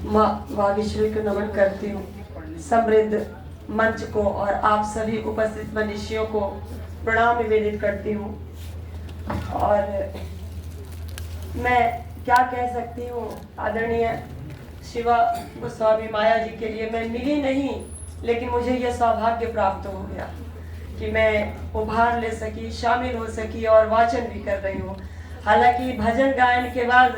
माँ वागीश्वरी को नमन करती हूँ। समृद्ध मंच को और आप सभी उपस्थित मनीषियों को प्रणाम निवेदित करती हूँ। और मैं क्या कह सकती हूँ, आदरणीय शिवा गोस्वामी माया जी के लिए मैं मिली नहीं, लेकिन मुझे यह सौभाग्य प्राप्त हो गया कि मैं उभार ले सकी, शामिल हो सकी और वाचन भी कर रही हूँ। हालांकि भजन गायन के बाद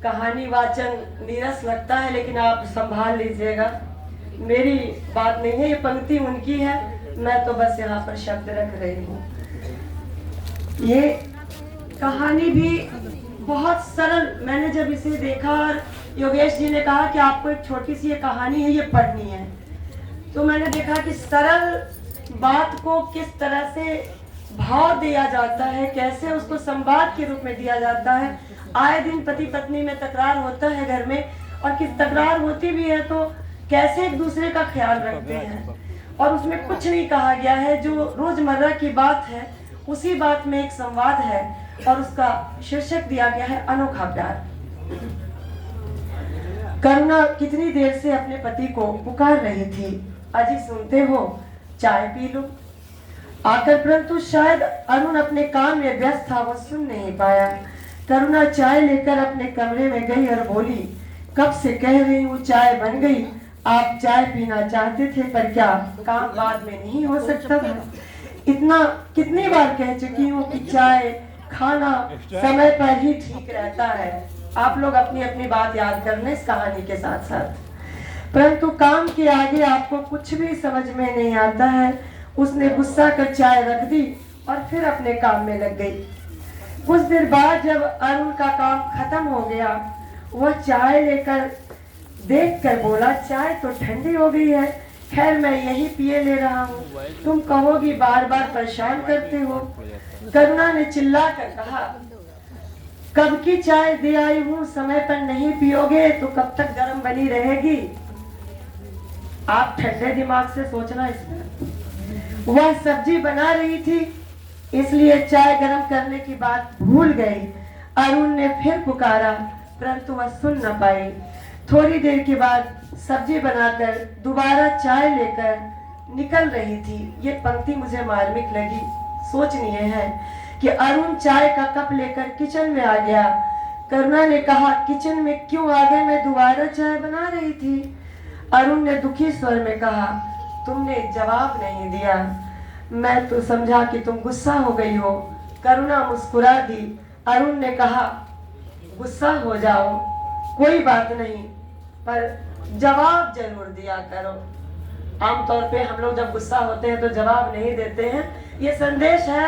कहानी वाचन नीरस लगता है, लेकिन आप संभाल लीजिएगा, मेरी बात नहीं है, ये पंक्ति उनकी है, मैं तो बस यहाँ पर शब्द रख रही हूँ। ये कहानी भी बहुत सरल, मैंने जब इसे देखा और योगेश जी ने कहा कि आपको एक छोटी सी ये कहानी है, ये पढ़नी है, तो मैंने देखा कि सरल बात को किस तरह से भाव दिया जाता है, कैसे उसको संवाद के रूप में दिया जाता है। आए दिन पति पत्नी में तकरार होता है घर में, और किस तकरार होती भी है तो कैसे एक दूसरे का ख्याल रखते हैं, और उसमें कुछ नहीं कहा गया है, जो रोजमर्रा की बात है उसी बात में एक संवाद है, और उसका शीर्षक दिया गया है अनोखा प्यार। करुणा कितनी देर से अपने पति को पुकार रही थी, अजी सुनते हो, चाय पी लो आकर, परंतु शायद अरुण अपने काम में व्यस्त था, वो सुन नहीं पाया। करुणा चाय लेकर अपने कमरे में गई और बोली, कब से कह रही हूँ चाय बन गई, आप चाय पीना चाहते थे, पर क्या काम बाद में नहीं हो सकता था? इतना कितनी बार कह चुकी हूँ कि चाय खाना समय पर ही ठीक रहता है। आप लोग अपनी अपनी बात याद करना इस कहानी के साथ साथ, परंतु काम के आगे आपको कुछ भी समझ में नहीं आता है। उसने गुस्सा कर चाय रख दी और फिर अपने काम में लग गई। कुछ देर बाद जब अरुण का काम खत्म हो गया, वह चाय लेकर देखकर बोला, चाय तो ठंडी हो गई है, खैर मैं यही पिए ले रहा हूँ, तुम कहोगी बार बार परेशान करते हो। करुणा ने चिल्ला कर कहा, कब की चाय दे आई हूँ, समय पर नहीं पियोगे तो कब तक गर्म बनी रहेगी? आप ठंडे दिमाग से सोचना इसमें। वह सब्जी बना रही थी, इसलिए चाय गर्म करने की बात भूल गई। अरुण ने फिर पुकारा, परंतु वह सुन न पाई। थोड़ी देर के बाद सब्जी बनाकर दोबारा चाय लेकर निकल रही थी। ये पंक्ति मुझे मार्मिक लगी, सोचनीय है कि अरुण चाय का कप लेकर किचन में आ गया। करुणा ने कहा, किचन में क्यों आ गए, मैं दोबारा चाय बना रही थी। अरुण ने दुखी स्वर में कहा, तुमने जवाब नहीं दिया, मैं तो समझा कि तुम गुस्सा हो गई हो। करुणा मुस्कुरा दी। अरुण ने कहा, गुस्सा हो जाओ कोई बात नहीं, पर जवाब जरूर दिया करो। आमतौर पे हम लोग जब गुस्सा होते हैं तो जवाब नहीं देते हैं। ये संदेश है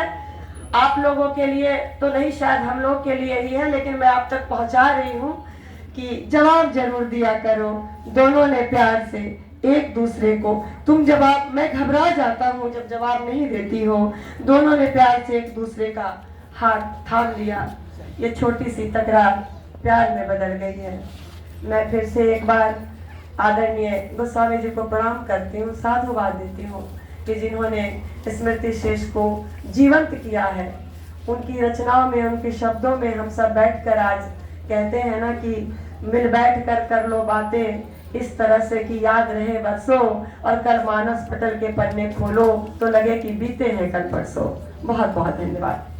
आप लोगों के लिए तो नहीं, शायद हम लोग के लिए ही है, लेकिन मैं आप तक पहुंचा रही हूँ कि जवाब जरूर दिया करो। दोनों ने प्यार से एक दूसरे को, तुम जवाब, मैं घबरा जाता हूँ जब जवाब नहीं देती हो। दोनों ने प्यार से एक दूसरे का हाथ थाम लिया। ये छोटी सी तकरार प्यार में बदल गई है। मैं फिर से एक बार आदरणीय गोस्वामी जी को प्रणाम करती हूँ, साधुवाद देती हूँ कि जिन्होंने स्मृति शेष को जीवंत किया है। उनकी रचनाओं में, उनके शब्दों में हम सब बैठकर आज कहते हैं ना कि मिल बैठ कर लो बातें, इस तरह से कि याद रहे बरसों, और कल मानस पटल के पन्ने खोलो तो लगे कि बीते हैं कल परसों। बहुत बहुत धन्यवाद।